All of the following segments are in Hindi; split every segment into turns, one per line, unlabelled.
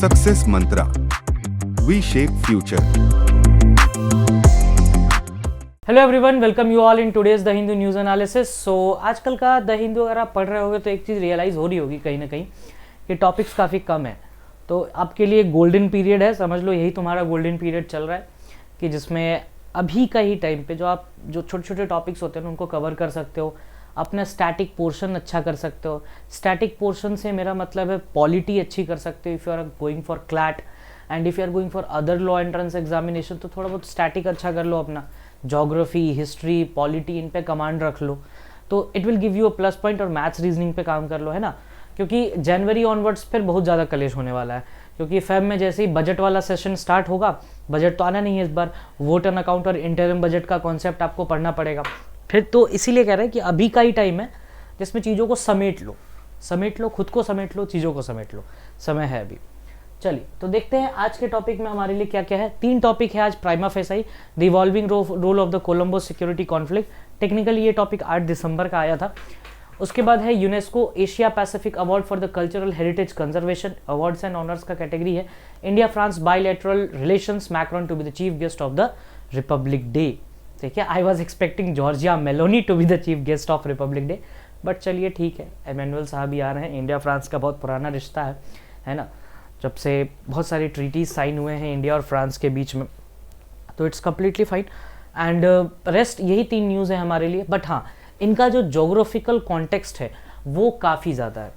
Success mantra, we shape future.
Hello everyone, welcome you all in today's the Hindu news analysis. So आजकल का द हिंदू अगर आप पढ़ रहे होगे तो एक चीज़ रियलाइज़ हो रही होगी कहीं ना कहीं कि टॉपिक्स काफ़ी कम है। तो आपके लिए गोल्डन पीरियड है, समझ लो यही तुम्हारा गोल्डन पीरियड चल रहा है कि जिसमें अभी का ही टाइम पे जो छोटे छोटे टॉपिक्स होते हैं उनको कवर कर सकते हो, अपना स्टैटिक पोर्शन अच्छा कर सकते हो। स्टैटिक पोर्शन से मेरा मतलब है पॉलिटी अच्छी कर सकते हो if you are going for CLAT, and if you are going for other law entrance examination तो थोड़ा बहुत स्टैटिक अच्छा कर लो अपना। जोग्राफी, हिस्ट्री, पॉलिटी, इन पे कमांड रख लो तो it will give you a plus point. और मैथ्स रीजनिंग पे काम कर लो, है ना, क्योंकि जनवरी ऑनवर्ड्स फिर बहुत ज़्यादा कलेश होने वाला है, क्योंकि फेब में जैसे ही बजट वाला सेशन स्टार्ट होगा, बजट तो आना नहीं है इस बार, वोट एंड अकाउंट और इंटरिम बजट का कॉन्सेप्ट आपको पढ़ना पड़ेगा फिर। तो इसीलिए कह रहे हैं कि अभी का ही टाइम है जिसमें चीज़ों को समेट लो, खुद को समेट लो, चीज़ों को समेट लो, समय है अभी। चलिए तो देखते हैं आज के टॉपिक में हमारे लिए क्या क्या है। 3 टॉपिक है आज prima facie, the evolving role of the Colombo security conflict. Technically ये टॉपिक 8 दिसंबर का आया था। उसके बाद है UNESCO Asia Pacific award for the cultural heritage conservation, awards and honours का कैटेगरी है। India France bilateral relations, Macron to be the chief guest of the Republic Day. ठीक है, I was expecting Georgia Meloni to be the chief guest of Republic Day, but चलिए ठीक है, एमेनुअल साहब भी आ रहे हैं। इंडिया फ्रांस का बहुत पुराना रिश्ता है ना, जब से बहुत सारी ट्रीटीज साइन हुए हैं इंडिया और फ्रांस के बीच में, तो it's completely fine. And rest यही 3 न्यूज़ है हमारे लिए। बट हाँ, इनका जो जोग्राफिकल कॉन्टेक्स्ट है वो काफ़ी ज़्यादा है।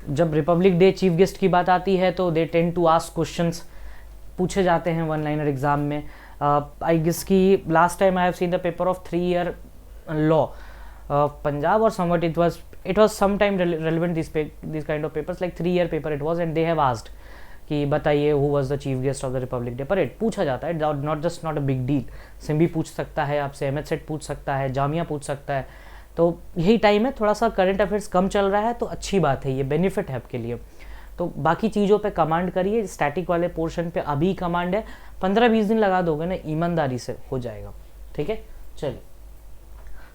जब रिपब्लिक डे चीफ गेस्ट की बात आती है तो they tend to ask questions, पूछे जाते हैं 1 लाइनर एग्जाम में। आई गेस की last time I have seen the paper of 3 year law Punjab और somewhat it was some time relevant these kind of papers, like 3 year paper it was, and they have asked कि बताइए who was the chief guest of the Republic Day parade, पूछा जाता है, नॉट अ बिग डील। सिम्बी पूछ सकता है आपसे, एमएच सेट पूछ सकता है, जामिया पूछ सकता है। तो यही टाइम है, थोड़ा सा करंट अफेयर्स कम चल रहा है तो अच्छी बात है, ये बेनिफिट है आपके लिए। तो बाकी चीज़ों पे कमांड करिए, स्टैटिक वाले पोर्शन पे अभी कमांड है, 15-20 दिन लगा दोगे ना, ईमानदारी से हो जाएगा। ठीक है, चलिए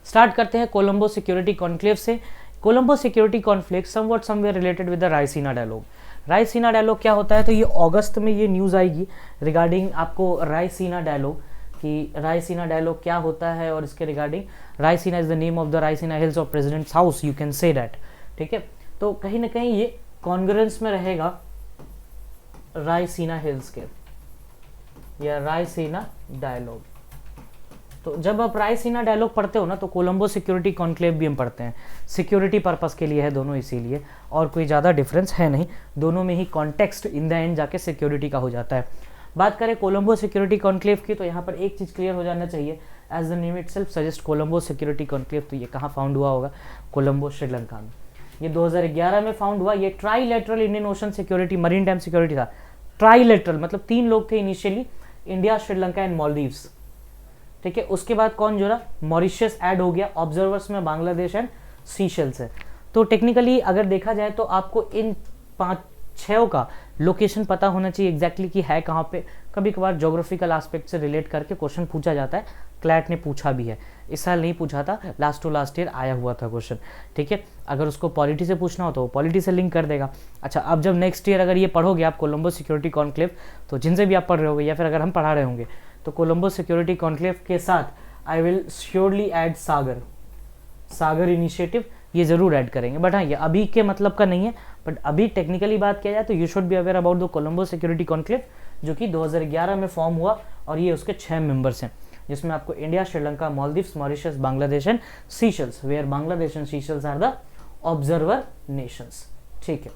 स्टार्ट करते हैं कोलंबो सिक्योरिटी कॉन्क्लेव से। Colombo security conflict somewhat somewhere related with the Raisina dialogue. Raisina dialogue क्या होता है, तो ये अगस्त में ये न्यूज़ आएगी रिगार्डिंग आपको रायसीना डायलॉग, कि रायसीना डायलॉग क्या होता है और इसके regarding. Raisina is the name of the Raisina Hills of President's House, you can say that. ठीक है, तो कहीं ना कहीं ये कॉन्ग्रेंस में रहेगा रायसीना हिल्स के, या रायसीना डायलॉग। तो जब आप रायसीना डायलॉग पढ़ते हो ना तो कोलंबो सिक्योरिटी कॉन्क्लेव भी हम पढ़ते हैं, सिक्योरिटी पर्पस के लिए है दोनों, इसीलिए, और कोई ज़्यादा डिफरेंस है नहीं, दोनों में ही कॉन्टेक्स्ट इन द एंड जाके सिक्योरिटी का हो जाता है। बात करें कोलंबो सिक्योरिटी कॉन्क्लेव की तो यहाँ पर एक चीज़ क्लियर हो जाना चाहिए, as the name itself suggest Colombo security conclave. तो ये कहाँ फाउंड हुआ होगा, कोलंबो श्रीलंका में। ये 2011 में फाउंड हुआ। ये trilateral Indian ocean security marine time security था। ट्राईलेटरल मतलब 3 लोग थे initially, India, Sri Lanka and Maldives. ठीक है, उसके बाद कौन जुड़ा, मॉरिशस ऐड हो गया। ऑब्जर्वर्स में बांग्लादेश एंड सीशेल्स है। तो टेक्निकली अगर देखा जाए तो आपको इन 5-6 का लोकेशन पता होना चाहिए एग्जैक्टली कि है कहाँ पे। कभी कभार जोग्राफिकल एस्पेक्ट से रिलेट करके क्वेश्चन पूछा जाता है, क्लैट ने पूछा भी है, इस साल नहीं पूछा था, लास्ट टू लास्ट ईयर आया हुआ था क्वेश्चन। ठीक है, अगर उसको पॉलिटी से पूछना हो तो वो पॉलिटी से लिंक कर देगा। अच्छा, अब जब नेक्स्ट ईयर अगर ये पढ़ोगे आप कोलंबो सिक्योरिटी कॉन्क्लेव, तो जिनसे भी आप पढ़ रहे होगे या फिर अगर हम पढ़ा रहे होंगे तो कोलंबो सिक्योरिटी कॉन्क्लेव के साथ I will surely add Sagar initiative, ये जरूर ऐड करेंगे। बट हाँ, ये अभी के मतलब का नहीं है, बट अभी टेक्निकली बात किया जाए तो you should be aware about the Colombo security conclave, जो कि 2011 में फॉर्म हुआ, और ये उसके 6 मेंबर्स हैं, जिसमें आपको India, Sri Lanka, Maldives, Mauritius, Bangladesh and Seychelles, where Bangladesh and Seychelles are the observer nations. ठीक है,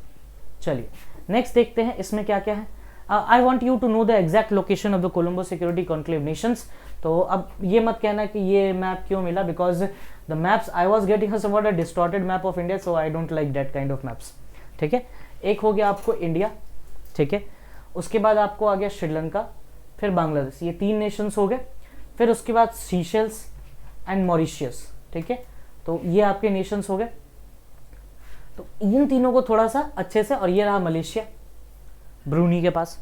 चलिए नेक्स्ट देखते हैं इसमें क्या क्या है। I want you to know the exact location of the Colombo security conclave nations. तो अब ये मत कहना कि ये मैप क्यों मिला, because the maps I was getting somewhat a distorted map of India, so I don't like that kind of maps. ठीक है, एक हो गया आपको इंडिया, ठीक है, उसके बाद आपको आ गया श्रीलंका, फिर बांग्लादेश, ये 3 नेशंस हो गए। फिर उसके बाद सीशेल्स एंड मॉरिशियस। ठीक है, तो ये आपके नेशंस हो गए। तो इन तीनों को थोड़ा सा अच्छे से, और ये रहा मलेशिया ब्रूनी के पास।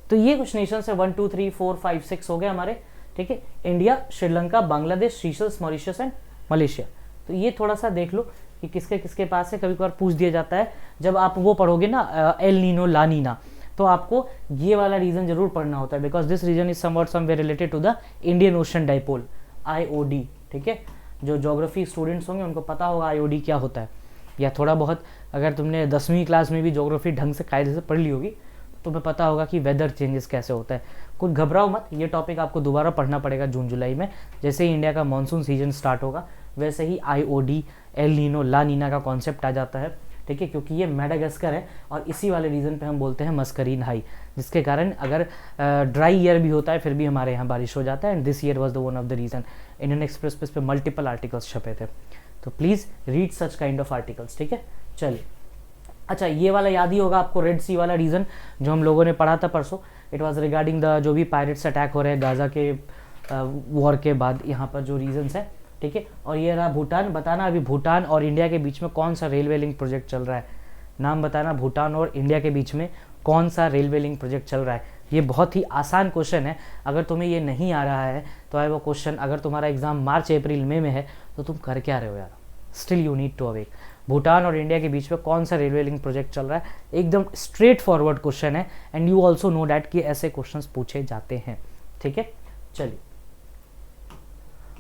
तो ये कुछ नेशन है, 1 2 3 4 5 6 हो गए हमारे। ठीक है, India, Sri Lanka, Bangladesh, Seychelles, Mauritius and Malaysia. तो ये थोड़ा सा देख लो कि किसके किसके पास है, कभी कभार पूछ दिया जाता है जब आप वो पढ़ोगे ना एल नीनो ला नीना, तो आपको ये वाला रीजन जरूर पढ़ना होता है, because this region is somewhat somewhere related to the Indian Ocean dipole, IOD। ठीक है, जो ज्योग्राफी स्टूडेंट्स होंगे उनको पता होगा IOD क्या होता है, या थोड़ा बहुत अगर तुमने 10वीं क्लास में भी ज्योग्राफी ढंग से कायदे से पढ़ ली होगी तो तुम्हें पता होगा कि वेदर चेंजेस कैसे होता है। कुछ घबराओ मत, ये टॉपिक आपको दोबारा पढ़ना पड़ेगा जून जुलाई में, जैसे ही इंडिया का मानसून सीजन स्टार्ट होगा वैसे ही IOD, एल नीनो, ला नीना का कॉन्सेप्ट आ जाता है। ठीक है, क्योंकि ये मेडागास्कर है और इसी वाले रीजन पे हम बोलते हैं मस्करीन हाई, जिसके कारण अगर ड्राई ईयर भी होता है फिर भी हमारे यहाँ बारिश हो जाता है। And this year was the one of the region. Indian Express पे इस पे मल्टीपल आर्टिकल्स छपे थे, तो please read such kind of articles. ठीक है, चलिए। अच्छा, ये वाला याद ही होगा आपको, रेड सी वाला रीजन जो हम लोगों ने पढ़ा था परसों। इट वाज रिगार्डिंग द जो भी पायरेट्स अटैक हो रहे हैं गाजा के वॉर के बाद, यहाँ पर जो रीजन्स है। ठीक है, और ये रहा भूटान। बताना अभी भूटान और इंडिया के बीच में कौन सा रेलवे लिंक प्रोजेक्ट चल रहा है, नाम बताना। भूटान और इंडिया के बीच में कौन सा रेलवे लिंक प्रोजेक्ट चल रहा है। ये बहुत ही आसान क्वेश्चन है, अगर तुम्हें ये नहीं आ रहा है तो आई वो क्वेश्चन, अगर तुम्हारा एग्जाम मार्च अप्रैल मई में है तो तुम कर क्या रहे हो यार, still you need to awake. Bhutan और इंडिया के बीच में कौन सा रेलवे लिंक प्रोजेक्ट चल रहा है, एकदम स्ट्रेट फॉरवर्ड क्वेश्चन है। And you also know that कि ऐसे क्वेश्चंस पूछे जाते हैं। ठीक है, चलिए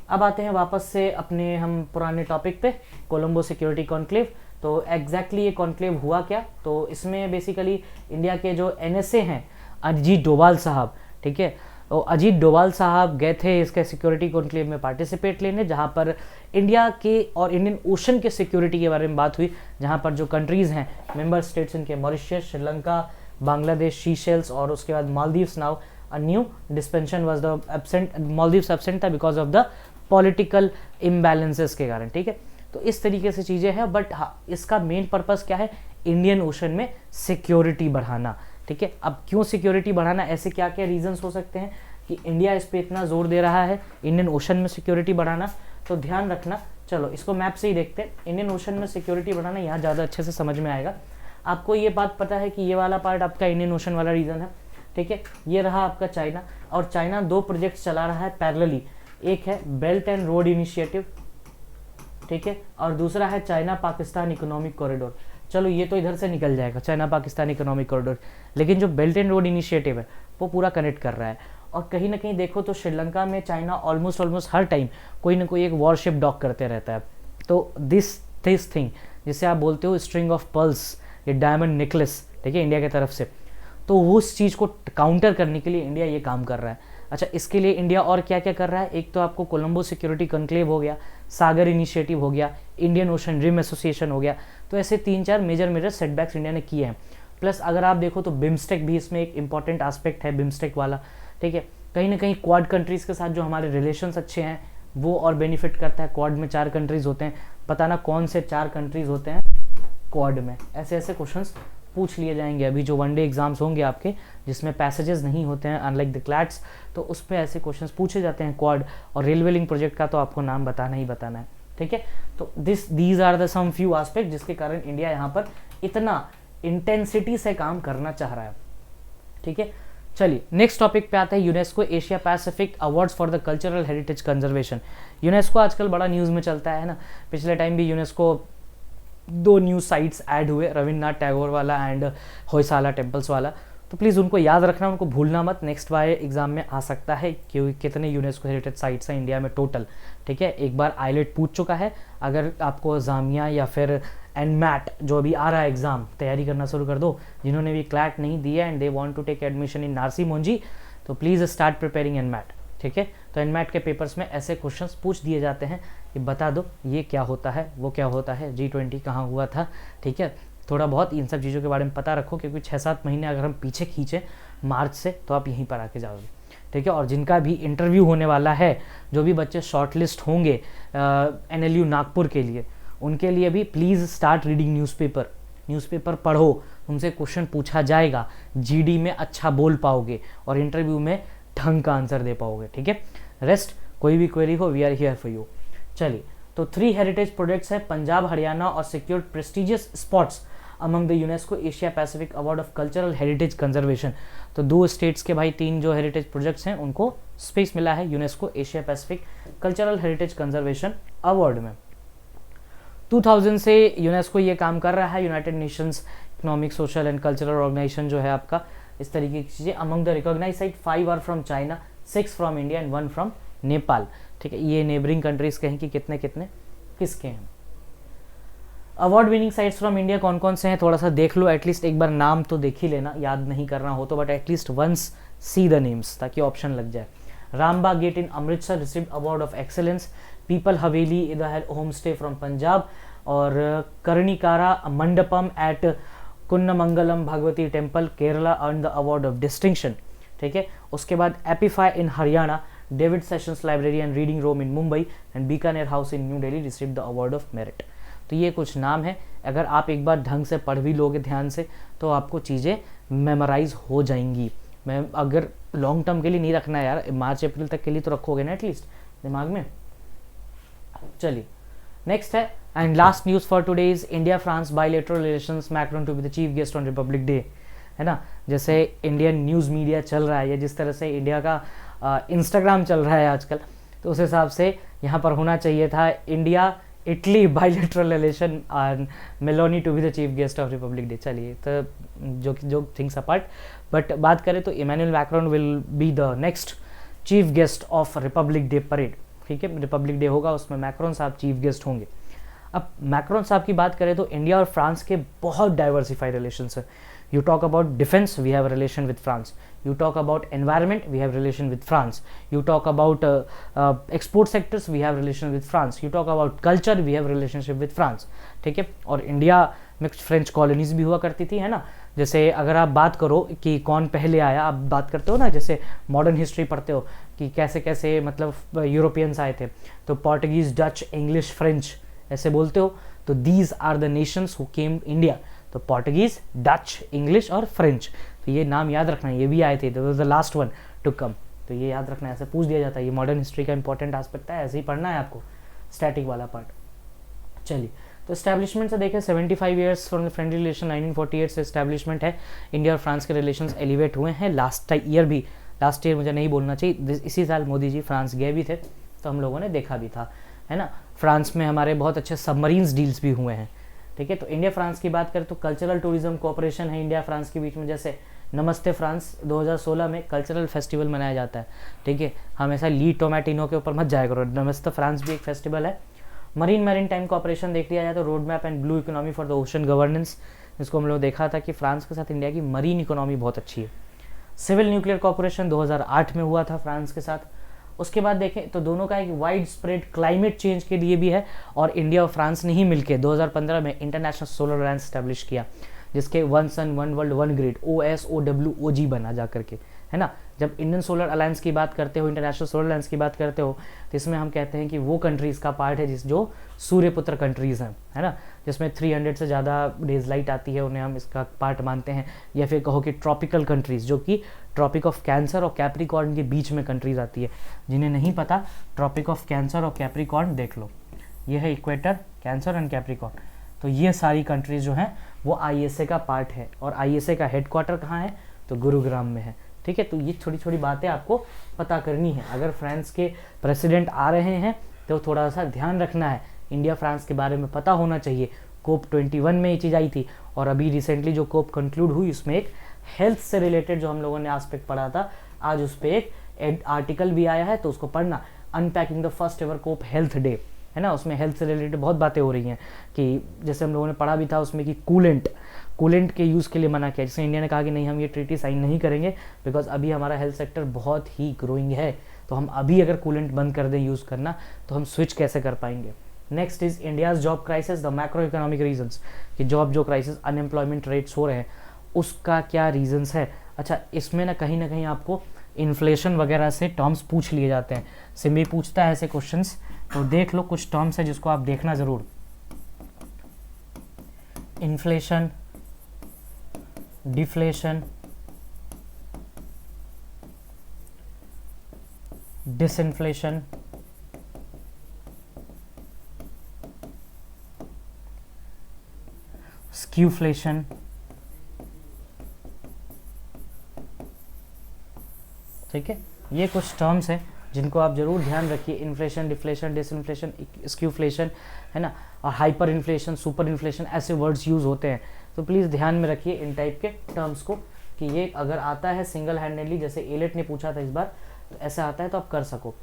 अब आते हैं वापस से अपने हम पुराने टॉपिक पे, कोलंबो सिक्योरिटी कॉन्क्लेव। तो एग्जैक्टली ये कॉन्क्लेव हुआ क्या, तो इसमें बेसिकली इंडिया के जो NSA हैं, अजीत डोभाल साहब, ठीक है, तो अजीत डोभाल साहब गए थे इसके सिक्योरिटी कॉन्क्लेव में पार्टिसिपेट लेने, जहाँ पर इंडिया के और इंडियन ओशन के सिक्योरिटी के बारे में बात हुई, जहाँ पर जो कंट्रीज़ हैं मेंबर स्टेट्स इनके मॉरिशस, श्रीलंका, बांग्लादेश, शीशेल्स और उसके बाद Maldives. Now a new dispensation was the absent, Maldives absent था because of the political imbalances के कारण। ठीक है, तो इस तरीके से चीज़ें हैं, बट हाँ इसका मेन पर्पस क्या है, इंडियन ओशन में सिक्योरिटी बढ़ाना। ठीक है, अब क्यों सिक्योरिटी बढ़ाना, ऐसे क्या क्या रीजंस हो सकते हैं कि इंडिया इस पे इतना जोर दे रहा है इंडियन ओशन में सिक्योरिटी बढ़ाना, तो ध्यान रखना। चलो इसको मैप से ही देखते हैं। इंडियन ओशन में सिक्योरिटी बढ़ाना यहाँ ज़्यादा अच्छे से समझ में आएगा। आपको ये बात पता है कि ये वाला पार्ट आपका इंडियन ओशन वाला रीजन है। ठीक है, ये रहा आपका चाइना, और चाइना 2 प्रोजेक्ट्स चला रहा है पैरेलली। एक है बेल्ट एंड रोड इनिशिएटिव, ठीक है, और दूसरा है चाइना पाकिस्तान इकोनॉमिक कॉरिडोर। चलो ये तो इधर से निकल जाएगा, चाइना पाकिस्तान इकोनॉमिक कॉरिडोर, लेकिन जो बेल्ट एंड रोड इनिशिएटिव है वो पूरा कनेक्ट कर रहा है। और कहीं ना कहीं देखो तो श्रीलंका में चाइना ऑलमोस्ट हर टाइम कोई ना कोई एक वॉरशिप डॉक करते रहता है। तो दिस थिंग जिसे आप बोलते हो स्ट्रिंग ऑफ पर्ल्स, ये डायमंड नेकलेस, ठीक है, इंडिया की तरफ से, तो वो उस चीज़ को काउंटर करने के लिए इंडिया ये काम कर रहा है। अच्छा, इसके लिए इंडिया और क्या क्या कर रहा है, एक तो आपको कोलंबो सिक्योरिटी कॉन्क्लेव हो गया, सागर इनिशिएटिव हो गया, इंडियन ओशन रिम एसोसिएशन हो गया, तो ऐसे 3-4 मेजर सेटबैक्स इंडिया ने किए हैं। प्लस अगर आप देखो तो बिम्स्टेक भी इसमें एक इंपॉर्टेंट एस्पेक्ट है, बिम्स्टेक वाला। ठीक है, कहीं ना कहीं क्वाड कंट्रीज़ के साथ जो हमारे रिलेशंस अच्छे हैं वो और बेनिफिट करता है। क्वाड में 4 कंट्रीज़ होते हैं, बताना कौन से 4 कंट्रीज़ होते हैं क्वाड में। ऐसे ऐसे क्वेश्चंस पूछ लिए जाएंगे अभी जो वनडे एग्जाम्स होंगे आपके, जिसमें पैसेजेस नहीं होते हैं अनलाइक द क्लैट्स, तो उस पर ऐसे क्वेश्चंस पूछे जाते हैं क्वाड। और रेलवे लिंक प्रोजेक्ट का तो आपको नाम बताना ही बताना है। ठीक है, तो these are the some few aspect जिसके कारण इंडिया यहाँ पर इतना इंटेंसिटी से काम करना चाह रहा है। ठीक है, चलिए नेक्स्ट टॉपिक पे आता है, UNESCO Asia Pacific awards for the cultural heritage conservation. UNESCO आजकल बड़ा न्यूज़ में चलता है ना, पिछले टाइम भी यूनेस्को 2 न्यू साइट्स ऐड हुए, रविन्द्रनाथ टैगोर वाला एंड होयसाला टेम्पल्स वाला, तो प्लीज़ उनको याद रखना, उनको भूलना मत, नेक्स्ट बार एग्जाम में आ सकता है कि कितने यूनेस्को हेरिटेज साइट्स हैं इंडिया में टोटल। ठीक है, एक बार आईलेट पूछ चुका है, अगर आपको जामिया या फिर एनमैट जो अभी आ रहा है एग्जाम, तैयारी करना शुरू कर दो। जिन्होंने भी क्लैट नहीं दिया and they want to take admission in Narsee Monjee, तो प्लीज़ स्टार्ट प्रिपेयरिंग एनमैट। ठीक है, तो एनमैट के पेपर्स में ऐसे क्वेश्चंस पूछ दिए जाते हैं कि बता दो ये क्या होता है, वो क्या होता है, G20 कहाँ हुआ था। ठीक है, थोड़ा बहुत इन सब चीज़ों के बारे में पता रखो, क्योंकि 6-7 महीने अगर हम पीछे खींचें मार्च से तो आप यहीं पर आके जाओगे। ठीक है, और जिनका भी इंटरव्यू होने वाला है, जो भी बच्चे शॉर्टलिस्ट होंगे NLU नागपुर के लिए, उनके लिए भी प्लीज़ स्टार्ट रीडिंग न्यूज़पेपर पढ़ो, उनसे क्वेश्चन पूछा जाएगा, GD में अच्छा बोल पाओगे और इंटरव्यू में ढंग का आंसर दे पाओगे। ठीक है, रेस्ट कोई भी क्वेरी हो, we are here for you. चलिए, तो 3 हेरिटेज प्रोजेक्ट्स हैं, पंजाब, हरियाणा और secured prestigious spots among the UNESCO Asia Pacific award of cultural heritage conservation. तो 2 स्टेट्स के भाई 3 जो हेरिटेज प्रोजेक्ट्स हैं उनको स्पेस मिला है UNESCO Asia Pacific cultural heritage conservation award में। 2000 से यूनेस्को ये काम कर रहा है, United Nations economic, social and cultural organisation जो है आपका, इस तरीके की चीज़ें। Among the recognise site 5 are from China, 6 from India and 1 from Nepal. ठीक है, ये नेबरिंग कंट्रीज कहें कि कितने कितने किसके हैं। Award winning sites from India कौन कौन से हैं थोड़ा सा देख लो, एटलीस्ट एक बार नाम तो देख ही लेना, याद नहीं करना हो तो, but at least once see the names ताकि ऑप्शन लग जाए। Rambagh gate in Amritsar received award of excellence, Peepal Haveli the home stay from Punjab, और Karnikara Mandapam at Kunnamangalam Bhagavathi temple Kerala earn the award of distinction. ठीक है, उसके बाद एपिफाई in Haryana, David Sassoon library and reading room in Mumbai and Bikaner house in new Delhi received the award of merit. तो ये कुछ नाम है, अगर आप एक बार ढंग से पढ़ भी लोगे ध्यान से तो आपको चीज़ें मेमोराइज हो जाएंगी। मैं अगर लॉन्ग टर्म के लिए नहीं रखना है यार, मार्च अप्रैल तक के लिए तो रखोगे ना एटलीस्ट दिमाग में। चलिए नेक्स्ट है, and last news for today is India France bilateral relations, Macron to be the chief guest on Republic Day. है ना, जैसे इंडियन न्यूज़ मीडिया चल रहा है या जिस तरह से इंडिया का इंस्टाग्राम चल रहा है आजकल, तो उस हिसाब से यहाँ पर होना चाहिए था India Italy bilateral relation and Meloni to be the chief guest of Republic Day. चलिए तो जो थिंग्स अपार्ट, बट बात करें तो Emmanuel Macron will be the next chief guest of Republic Day parade. ठीक है, रिपब्लिक डे होगा, उसमें मैक्रोन साहब चीफ गेस्ट होंगे। अब मैक्रोन साहब की बात करें तो इंडिया और फ्रांस के बहुत डाइवर्सिफाइड रिलेशंस है। You talk about defense, we have a relation with France. You talk about environment, we have relation with France. You talk about export sectors, we have relation with France. You talk about culture, we have relationship with France. ठीक है, और इंडिया में फ्रेंच कॉलोनीज भी हुआ करती थी, है ना। जैसे अगर आप बात करो कि कौन पहले आया, आप बात करते हो ना, जैसे मॉडर्न हिस्ट्री पढ़ते हो कि कैसे कैसे मतलब यूरोपियंस आए थे, तो पोर्टुगीज, डच, इंग्लिश, फ्रेंच ऐसे बोलते हो, तो these are the nations who came India. तो पोर्टुगीज, डच, इंग्लिश और फ्रेंच, तो ये नाम याद रखना है, ये भी आए थे, that was the last one to come. तो ये याद रखना है, ऐसे पूछ दिया जाता है, ये मॉडर्न हिस्ट्री का इंपॉर्टेंट एस्पेक्ट है, ऐसे ही पढ़ना है आपको, स्टैटिक वाला पार्ट। चलिए, तो एस्टैब्लिशमेंट से देखें 75 years from the friendly relation, 1948 से एस्टैब्लिशमेंट है। इंडिया और फ्रांस के रिलेशंस एलिवेट हुए हैं। लास्ट ईयर मुझे नहीं बोलना चाहिए, इसी साल मोदी जी फ्रांस गए भी थे, तो हम लोगों ने देखा भी था, है ना। फ्रांस में हमारे बहुत अच्छे सबमरीन्स डील्स भी हुए हैं। ठीक है, तो इंडिया फ्रांस की बात करें तो कल्चरल टूरिज्म कोऑपरेशन है इंडिया फ्रांस के बीच में। जैसे नमस्ते फ्रांस 2016 में कल्चरल फेस्टिवल मनाया जाता है। ठीक है, हमेशा ली टोमेटिनो के ऊपर मत जाया करो, नमस्ते फ्रांस भी एक फेस्टिवल है। मरीन टाइम कोऑपरेशन देख लिया जाए तो road map and blue economy for the ocean governance, जिसको हम लोग देखा था कि फ्रांस के साथ इंडिया की मरीन इकोनॉमी बहुत अच्छी है। सिविल न्यूक्लियर कॉर्पोरेशन 2008 में हुआ था फ्रांस के साथ। उसके बाद देखें तो दोनों का एक वाइड स्प्रेड क्लाइमेट चेंज के लिए भी है, और इंडिया और फ्रांस ने ही मिलकर 2015 में इंटरनेशनल सोलर अलायंस स्टैब्लिश किया, जिसके one sun one world one grid OSOWOG बना जा करके, है ना। जब इंडियन सोलर अलायंस की बात करते हो, इंटरनेशनल सोलर अलायंस की बात करते हो, तो इसमें हम कहते हैं कि वो कंट्रीज़ का पार्ट है जो सूर्यपुत्र कंट्रीज़ हैं, है ना, जिसमें 300 से ज़्यादा डेज लाइट आती है, उन्हें हम इसका पार्ट मानते हैं। या फिर कहो कि ट्रॉपिकल कंट्रीज़, जो कि ट्रॉपिक ऑफ कैंसर और कैप्रिकॉर्न के बीच में कंट्रीज़ आती है। जिन्हें नहीं पता, ट्रॉपिक ऑफ कैंसर और कैप्रिकॉर्न देख लो, ये है इक्वेटर, कैंसर एंड कैप्रिकॉर्न। तो ये सारी कंट्रीज़ जो हैं वो ISA का पार्ट है, और ISA का हेडक्वार्टर कहाँ है, तो गुरुग्राम में है। ठीक है, तो ये छोटी छोटी बातें आपको पता करनी है। अगर फ्रांस के प्रेसिडेंट आ रहे हैं तो थोड़ा सा ध्यान रखना है, इंडिया फ्रांस के बारे में पता होना चाहिए। COP 21 में ये चीज़ आई थी, और अभी रिसेंटली जो COP कंक्लूड हुई उसमें एक हेल्थ से रिलेटेड जो हम लोगों ने एस्पेक्ट पढ़ा था, आज उस पर एक आर्टिकल भी आया है, तो उसको पढ़ना, unpacking the first ever COP health day, है ना। उसमें हेल्थ से रिलेटेड बहुत बातें हो रही हैं, कि जैसे हम लोगों ने पढ़ा भी था उसमें कि कूलेंट के यूज़ के लिए मना किया, जैसे इंडिया ने कहा कि नहीं, हम ये ट्रीटी साइन नहीं करेंगे, बिकॉज अभी हमारा हेल्थ सेक्टर बहुत ही ग्रोइंग है, तो हम अभी अगर कूलेंट बंद कर दें यूज़ करना, तो हम स्विच कैसे कर पाएंगे। Next is India's job crisis, the macro economic reasons, कि जॉब जो क्राइसिस, अनएम्प्लॉयमेंट रेट्स हो रहे हैं, उसका क्या रीजंस है। अच्छा, इसमें ना कहीं आपको इन्फ्लेशन वगैरह से टर्म्स पूछ लिए जाते हैं, सिम्बी पूछता है ऐसे क्वेश्चंस, तो देख लो कुछ टर्म्स है जिसको आप देखना ज़रूर। इन्फ्लेशन, डिफ्लेशन, डिसइन्फ्लेशन, स्क्यूफ्लेशन, ठीक है, ये कुछ टर्म्स हैं जिनको आप जरूर ध्यान रखिए। इन्फ्लेशन, डिफ्लेशन, डिसइन्फ्लेशन, स्क्यूफ्लेशन, है ना, और हाइपर इन्फ्लेशन, सुपर इन्फ्लेशन, ऐसे वर्ड्स यूज़ होते हैं, तो प्लीज़ ध्यान में रखिए इन टाइप के टर्म्स को। कि ये अगर आता है सिंगल हैंडेडली, जैसे एलेट ने पूछा था इस बार, तो ऐसा आता है तो आप कर सको।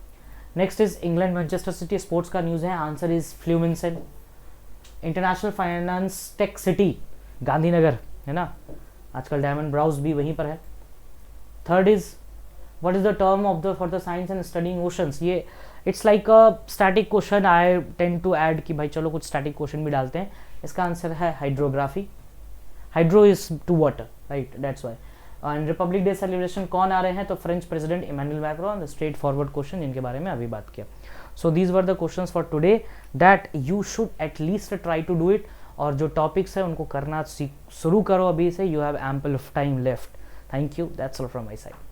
Next is England Manchester City, sports का न्यूज़ है, answer is Fluminense. International finance tech city Gandhinagar, है ना, आजकल डायमंड ब्राउज भी वहीं पर है। Third is what is the term of the for the science and studying oceans, ये it's like a static question, I tend to add कि भाई चलो कुछ स्टैटिक क्वेश्चन भी डालते हैं। इसका आंसर है hydrography, hydro is to water, right, that's why. And Republic Day celebration कौन आ रहे हैं, तो French president Emmanuel Macron, straightforward question जिनके बारे में अभी बात किया। So these were the questions for today that you should at least try to do it, और जो टॉपिक्स है उनको करना शुरू करो अभी से, you have ample of time left. Thank you, that's all from my side.